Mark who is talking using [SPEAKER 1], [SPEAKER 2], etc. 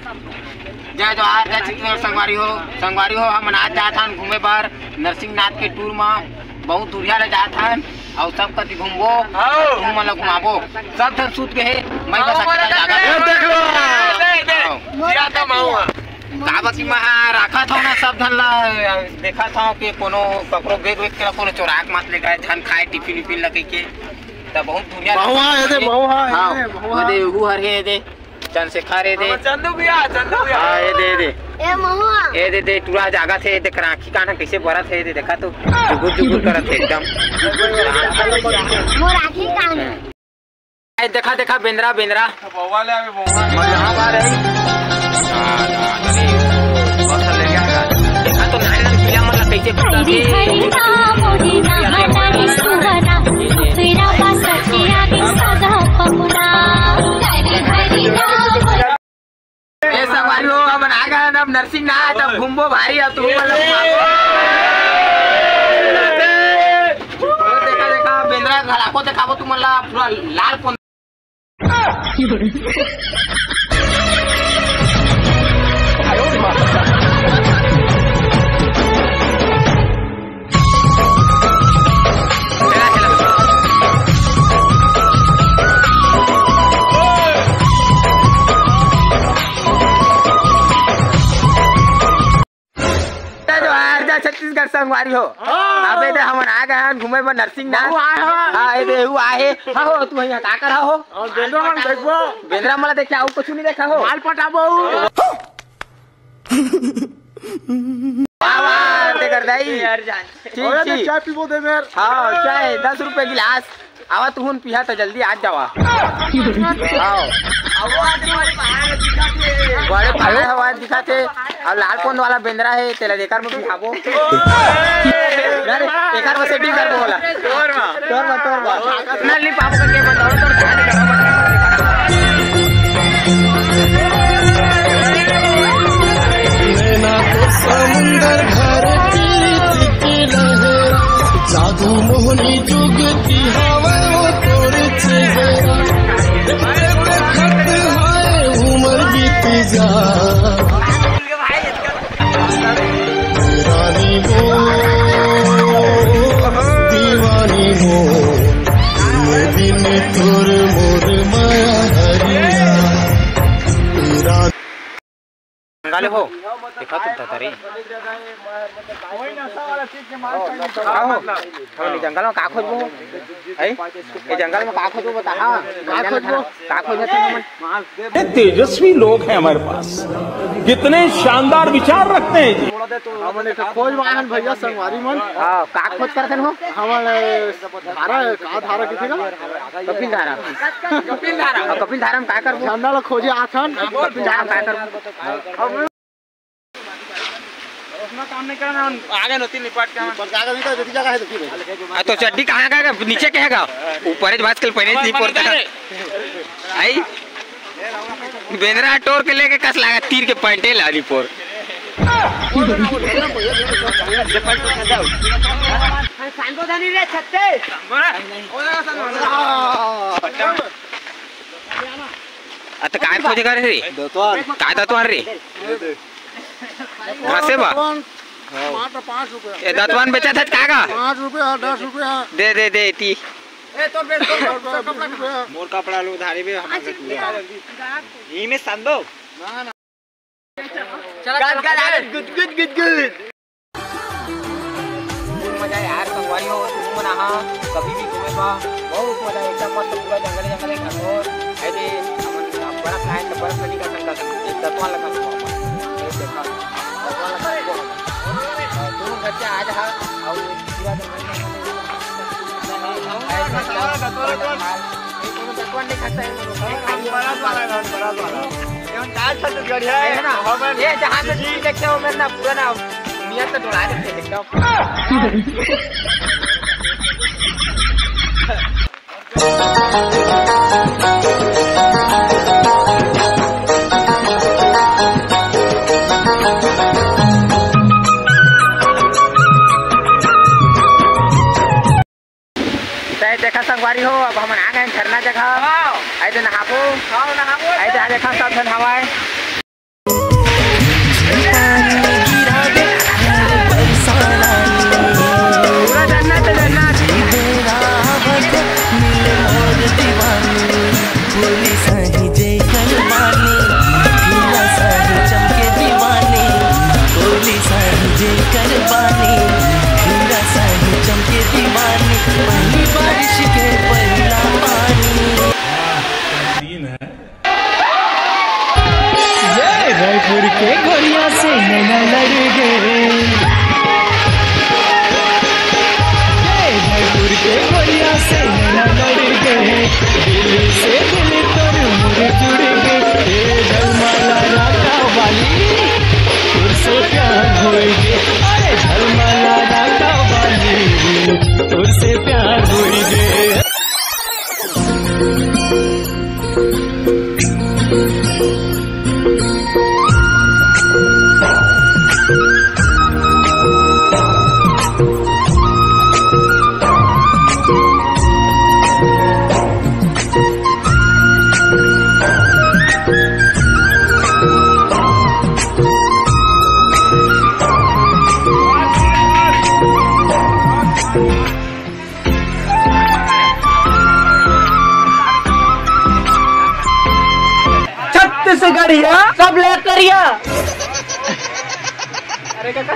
[SPEAKER 1] जय जवाहर जय छत्तीसगढ़ संगवारी हो हम आज जात हन घूमे बर नरसिंहनाथ के टूर में बहुत दूरिया ले जात हन और सब कति घूमबो तुम मन घुमाबो सब धन सूत के मैं बस देख लो जिया तो माहुआ काबती में रखा था ना सब धन ला देखा था कि कोनो ककरो बेग वेग के कोनो चोराक मत ले गए धन खाए टिफिन विफिन लगे के त बहुत दुनिया
[SPEAKER 2] बहुआ है दे
[SPEAKER 1] बहुआ दे उ हर हे दे चंद्रशेखर हे दे चंदू भैया हां ये दे
[SPEAKER 3] ए महुआ
[SPEAKER 1] ए दे टूरा जागा थे देख राखी काना कैसे बरत है दे देखा तो जुगुर जुगुर करत है एकदम
[SPEAKER 3] वो राखी काना
[SPEAKER 1] ए देखा बेंद्रा
[SPEAKER 2] बहुआ ले आवे बहुआ
[SPEAKER 1] यहां बार है बस ले गया देखा तो नारियल पीला मन कैसे पता संगवारी हो अब आ गए अब नरसिंहनाथ अब घूमबो भारी अब तू देखा बेंद्रा घलाको देखाबो तू मला पूरा लाल पन छत्तीसगढ़ संगवारी हो अबे दे हमन आ गए हन घूमे बर नरसिंहनाथ हां ए दे उ आहे हो तू यहां का कर हो
[SPEAKER 2] बेंद्रा मन देखबो
[SPEAKER 1] बेंद्रा मला देखे आउ कुछ नहीं देखा हो
[SPEAKER 2] माल पटाबो
[SPEAKER 1] वाह ते कर दई यार जान
[SPEAKER 2] ठीक चाय पीबो दे मेर
[SPEAKER 1] हां चाय 10 रुपए गिलास आवा तू हुन पिया तो जल्दी आ जावा आओ बड़े भाले हवा दिखाते और लालपोंद वाला बेंद्रा है तेला देकर में खाबो अरे एकर में सेटिंग कर बोला तोर नली पाप करके बताओ तोर ध्यान करो
[SPEAKER 4] नैना तो समुंदर भरती थी लहर जादू मोहनी जुगती हवा वो तोरे चेहरा खत है उम्र बीती जा रानी हो दीवानी हो ये दिन तोर मोर माया हरिया
[SPEAKER 1] गाले हो देखा तुम ततरी हम जंगल में का खोजबो है ए जंगल में का खोजबो बता हां का खोजते हम
[SPEAKER 5] तेजस्वी लोग हैं हमारे पास कितने शानदार विचार रखते हैं जी
[SPEAKER 2] हमने खोज वाहन भैया संगवारी मन
[SPEAKER 1] हां का खोज करते हो
[SPEAKER 2] हमन धारा की थी
[SPEAKER 1] कपिल धारा में का करबो
[SPEAKER 2] झंडा ला खोजे आथन
[SPEAKER 1] कपिल धारा में का करबो
[SPEAKER 2] काम नहीं करना आगे नती निपट के हम कागज नहीं कर जगह है तो की
[SPEAKER 1] तो चड्डी कहां का नीचे के हैगा ऊपर ही भास्कर पहने नहीं पड़ता आई बेंद्रा टोर के लेके कस लागा तीर के पैंटे लाली पोर सांगोधानी रे छत्ते आता काय खोजे करे रे काय दतवान रे घासे बा
[SPEAKER 2] मात्र 5 रुपया
[SPEAKER 1] ए दतवान बेचा था कागा
[SPEAKER 2] 5 रुपया 10 रुपया
[SPEAKER 1] दे ती
[SPEAKER 2] ए तो बेच कपड़ा
[SPEAKER 1] मोर कपड़ा लो धारी में हम ई में संदो ना ना चल गुड मजा यार संगवारी हो तुम मना हां कभी भी घूमे बा बहुत मजा एकदम मस्त पूरा जंगल घाटो ऐसे हम बर्फ खाए तो बर्फ नहीं का संगा एक दतवान लगा देखा दतवान लगा तुम घर से आ जा और पूरा दतवान नहीं खाता है बड़ा एवं दाल छत्तीसगढ़ है ना ये जहां से जी देखते हो मैं ना पूरा ना दुनिया तो डोला देते एकदम देखा संगवारी हो अब हम आ गए झरना जगह ऐसे नहाबो ऐसे देखा सब धन हवाए
[SPEAKER 3] पानी गिरा दे बरसाना पूरा जन्नत जन्नत बेरा वक्त मिले मोर दीवानी बोली सही जय करवानी हीरा सही चमके दीवानी बोली सही जय करवानी हीरा सही चमके दीवानी पहली बारिश के पहला पानी रायपुर के गोरिया से नैना लड़ गए रायपुर के गोरिया से नैना लड़ गए दिल से दिल तोर मुझे जुड़ गए झलमाला राता वाली तुर से प्यार हो गए अरे झलमाला राता वाली तुर से प्यार हो गए
[SPEAKER 2] छत्तीसगढ़िया सब ले करिया। अरे काका